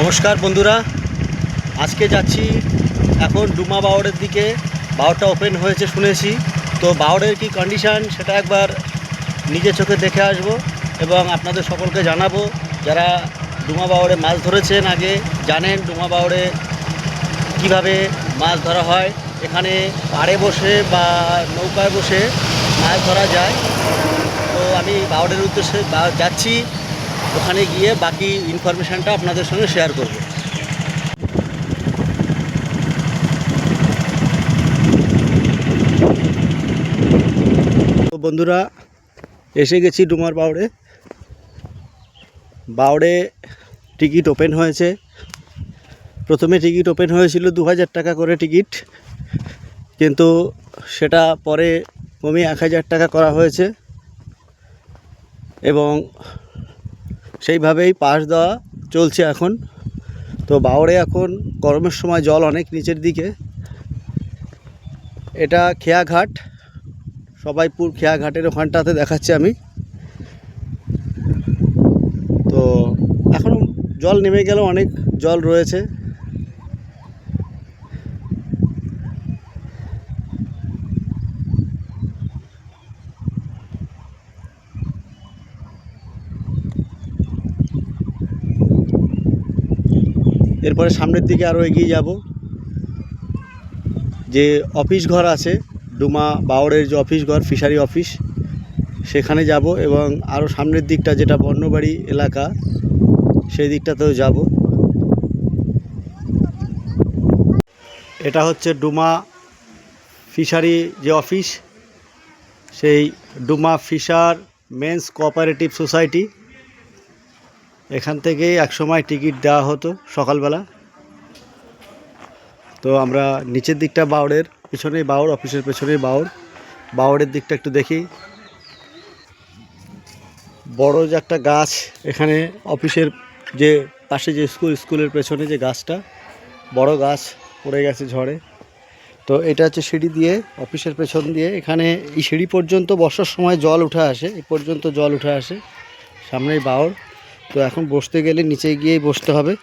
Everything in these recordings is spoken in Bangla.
নমস্কার বন্ধুরা, আজকে যাচ্ছি এখন ডুমা বাওড়ের দিকে। বাওড়টা ওপেন হয়েছে শুনেছি, তো বাওড়ের কি কন্ডিশান সেটা একবার নিজের চোখে দেখে আসব এবং আপনাদের সকলকে জানাবো। যারা ডুমা বাওড়ে মাছ ধরেছেন আগে জানেন ডুমা বাওড়ে কীভাবে মাছ ধরা হয়। এখানে পাড়ে বসে বা নৌকায় বসে মাছ ধরা যায়। তো আমি বাওড়ের উদ্দেশ্যে যাচ্ছি, ওখানে গিয়ে বাকি ইনফরমেশানটা আপনাদের সঙ্গে শেয়ার করব। তো বন্ধুরা, এসে গেছি ডুমার বাওড়ে। বাওড়ে টিকিট ওপেন হয়েছে। প্রথমে টিকিট ওপেন হয়েছিল 2000 টাকা করে টিকিট, কিন্তু সেটা পরে কমিয়ে 1000 টাকা করা হয়েছে এবং সেইভাবেই পাস দেওয়া চলছে এখন। তো বাওড়ে এখন গরমের সময় জল অনেক নিচের দিকে। এটা খেয়াঘাট, সবাইপুর খেয়াঘাটের ওখানটাতে দেখাচ্ছি আমি। তো এখনও জল নেমে গেল, অনেক জল রয়েছে। এরপরে সামনের দিকে আরও এগিয়ে যাব। যে অফিস ঘর আছে ডুমা বাওড়ের, যে অফিস ঘর ফিশারি অফিস, সেখানে যাব এবং আরও সামনের দিকটা যেটা বর্ণবাড়ি এলাকা সেই দিকটাতেও যাব। এটা হচ্ছে ডুমা ফিশারি যে অফিস, সেই ডুমা ফিশার মেন্স কোঅপারেটিভ সোসাইটি। এখান থেকেই একসময় টিকিট দেওয়া হতো সকালবেলা। তো আমরা নিচের দিকটা বাওড়ের পিছনেই বাওড়, অফিসের পেছনেই বাওড়। বাওড়ের দিকটা একটু দেখি। বড় যে একটা গাছ এখানে অফিসের যে পাশে, যে স্কুলের পেছনে যে গাছটা, বড় গাছ পড়ে গেছে ঝড়ে। তো এটা হচ্ছে সিঁড়ি দিয়ে অফিসের পেছন দিয়ে, এখানে এই সিঁড়ি পর্যন্ত বর্ষার সময় জল উঠে আসে, এই পর্যন্ত জল উঠে আসে। সামনেই বাওড়। তো এখন বসতে গেলে নিচে গিয়েই বসতে হবে।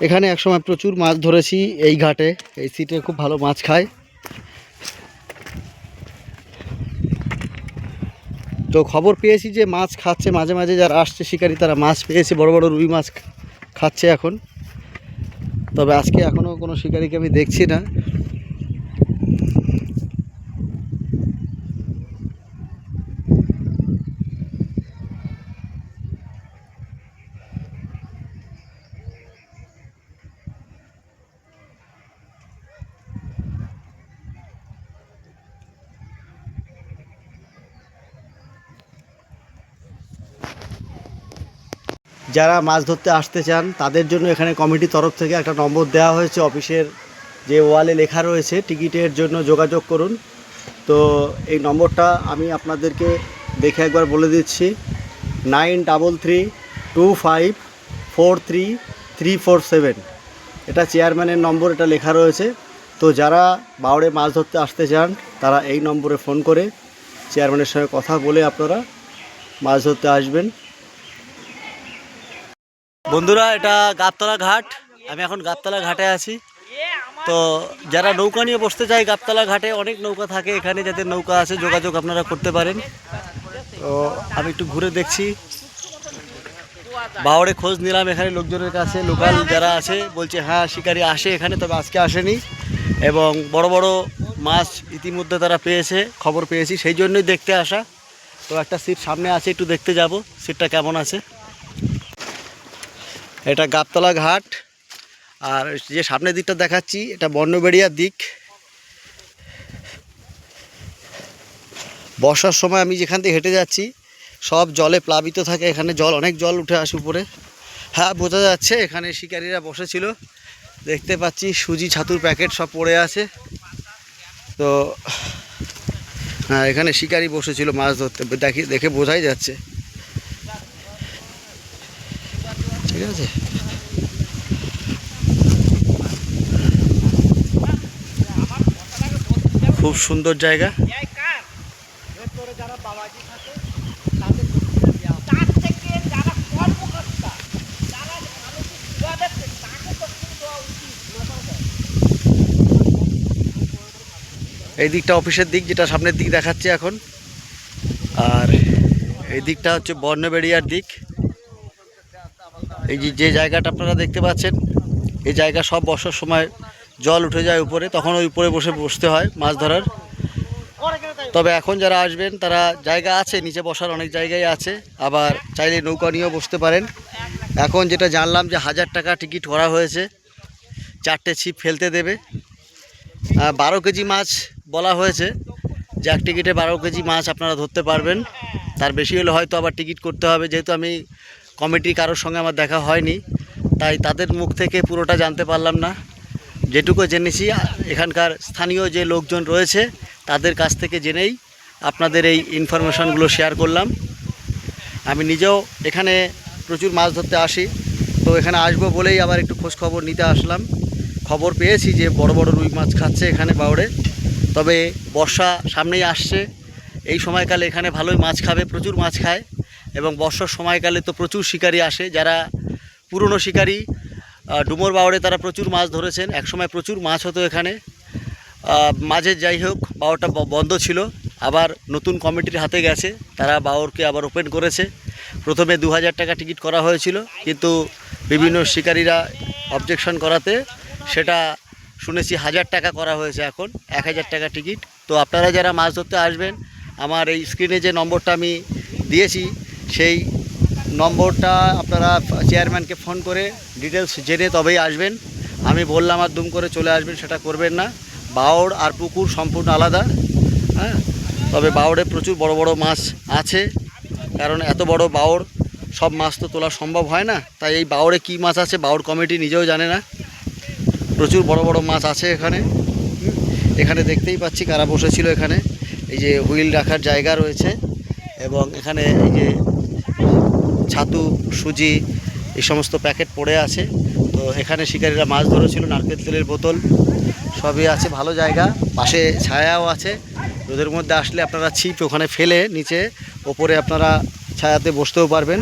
এখানে একসময় প্রচুর মাছ ধরেছি এই ঘাটে, এই সিটে খুব ভালো মাছ খায়। তো খবর পেয়েছি যে মাছ খাচ্ছে, মাঝে মাঝে যারা আসছে শিকারি তারা মাছ পেয়েছে, বড় বড় রুই মাছ খাচ্ছে এখন। তবে আজকে এখনও কোনো শিকারিকে আমি দেখছি না। যারা মাছ ধরতে আসতে চান তাদের জন্য এখানে কমিটির তরফ থেকে একটা নম্বর দেওয়া হয়েছে। অফিসের যে ওয়ালে লেখা রয়েছে টিকিটের জন্য যোগাযোগ করুন। তো এই নম্বরটা আমি আপনাদেরকে দেখে একবার বলে দিচ্ছি, 9332543347। এটা চেয়ারম্যানের নম্বর, এটা লেখা রয়েছে। তো যারা বাওড়ে মাছ ধরতে আসতে চান তারা এই নম্বরে ফোন করে চেয়ারম্যানের সঙ্গে কথা বলে আপনারা মাছ ধরতে আসবেন। বন্ধুরা, এটা গাবতলা ঘাট। আমি এখন গাবতলা ঘাটে আছি। তো যারা নৌকা নিয়ে বসতে চায় গাবতলা ঘাটে অনেক নৌকা থাকে, এখানে যাদের নৌকা আছে যোগাযোগ আপনারা করতে পারেন। তো আমি একটু ঘুরে দেখছি, বাওড়ে খোঁজ নিলাম এখানে লোকজনের কাছে, লোকাল যারা আছে বলছে হ্যাঁ শিকারি আসে এখানে, তবে আজকে আসেনি এবং বড় বড় মাছ ইতিমধ্যে তারা পেয়েছে, খবর পেয়েছি, সেই জন্যই দেখতে আসা। তো একটা সিট সামনে আছে, একটু দেখতে যাব সিটটা কেমন আছে। এটা গাবতলা ঘাট, আর যে সামনের দিকটা দেখাচ্ছি এটা বর্ণবেড়িয়ার দিক। বর্ষার সময় আমি যেখান থেকে হেঁটে যাচ্ছি সব জলে প্লাবিত থাকে, এখানে জল, অনেক জল উঠে আসে উপরে। হ্যাঁ বোঝা যাচ্ছে এখানে শিকারীরা বসেছিল, দেখতে পাচ্ছি সুজি ছাতুর প্যাকেট সব পড়ে আছে। তো হ্যাঁ, এখানে শিকারি বসেছিল মাছ ধরতে, দেখে বোঝাই যাচ্ছে। ঠিক আছে, খুব সুন্দর জায়গা। এই দিকটা অফিসের দিক, যেটা সামনের দিক দেখাচ্ছে এখন। আর এই দিকটা হচ্ছে বর্ণবেড়িয়ার দিক। এই যে জায়গাটা আপনারা দেখতে পাচ্ছেন, এই জায়গা সব বর্ষার সময় জল উঠে যায় উপরে, তখন ওই উপরে বসতে হয় মাছ ধরার। তবে এখন যারা আসবেন তারা জায়গা আছে, নিচে বসার অনেক জায়গায় আছে, আবার চাইলে নৌকা নিয়েও বসতে পারেন। এখন যেটা জানলাম যে 1000 টাকা টিকিট করা হয়েছে, 4টে ছিপ ফেলতে দেবে। 12 কেজি মাছ বলা হয়েছে, যে এক টিকিটে 12 কেজি মাছ আপনারা ধরতে পারবেন। তার বেশি হলে হয়তো আবার টিকিট করতে হবে, যেহেতু আমি কমিটি কারোর সঙ্গে আমার দেখা হয়নি, তাই তাদের মুখ থেকে পুরোটা জানতে পারলাম না। যেটুকু জেনেছি এখানকার স্থানীয় যে লোকজন রয়েছে তাদের কাছ থেকে জেনেই আপনাদের এই ইনফরমেশনগুলো শেয়ার করলাম। আমি নিজেও এখানে প্রচুর মাছ ধরতে আসি, তো এখানে আসবো বলেই আবার একটু খোঁজ খবর নিতে আসলাম। খবর পেয়েছি যে বড় বড় রুই মাছ খাচ্ছে এখানে বাওড়ে। তবে বর্ষা সামনেই আসছে, এই সময়কালে এখানে ভালোই মাছ খাবে, প্রচুর মাছ খায়। এবং বর্ষার সময়কালে তো প্রচুর শিকারি আসে, যারা পুরনো শিকারি ডুমুর বাওড়ে তারা প্রচুর মাছ ধরেছেন। একসময় প্রচুর মাছ হতো এখানে। মাঝে যাই হোক বাওড়টা বন্ধ ছিল, আবার নতুন কমিটির হাতে গেছে, তারা বাওড়কে আবার ওপেন করেছে। প্রথমে 2000 টাকা টিকিট করা হয়েছিল, কিন্তু বিভিন্ন শিকারীরা অবজেকশন করাতে সেটা শুনেছি 1000 টাকা করা হয়েছে, এখন 1000 টাকা টিকিট। তো আপনারা যারা মাছ ধরতে আসবেন, আমার এই স্ক্রিনে যে নম্বরটা আমি দিয়েছি সেই নম্বরটা আপনারা চেয়ারম্যানকে ফোন করে ডিটেলস জেনে তবেই আসবেন। আমি বললাম আর দুম করে চলে আসবেন সেটা করবেন না। বাওড় আর পুকুর সম্পূর্ণ আলাদা। হ্যাঁ, তবে বাওড়ে প্রচুর বড় বড় মাছ আছে, কারণ এত বড় বাওড় সব মাছ তো তোলা সম্ভব হয় না। তাই এই বাওড়ে কী মাছ আছে বাওড় কমিটি নিজেও জানে না। প্রচুর বড় বড় মাছ আছে এখানে। এখানে দেখতেই পাচ্ছি কারা বসেছিল এখানে। এই যে হুইল রাখার জায়গা রয়েছে, এবং এখানে এই যে ছাতু, সুজি এই সমস্ত প্যাকেট পড়ে আছে। তো এখানে শিকারীরা মাছ ধরেছিল, নারকেল তেলের বোতল সবই আছে, ভালো জায়গা। পাশে ছায়াও আছে, রোদের মধ্যে আসলে আপনারা ছিপ ওখানে ফেলে নিচে ওপরে আপনারা ছায়াতে বসতেও পারবেন।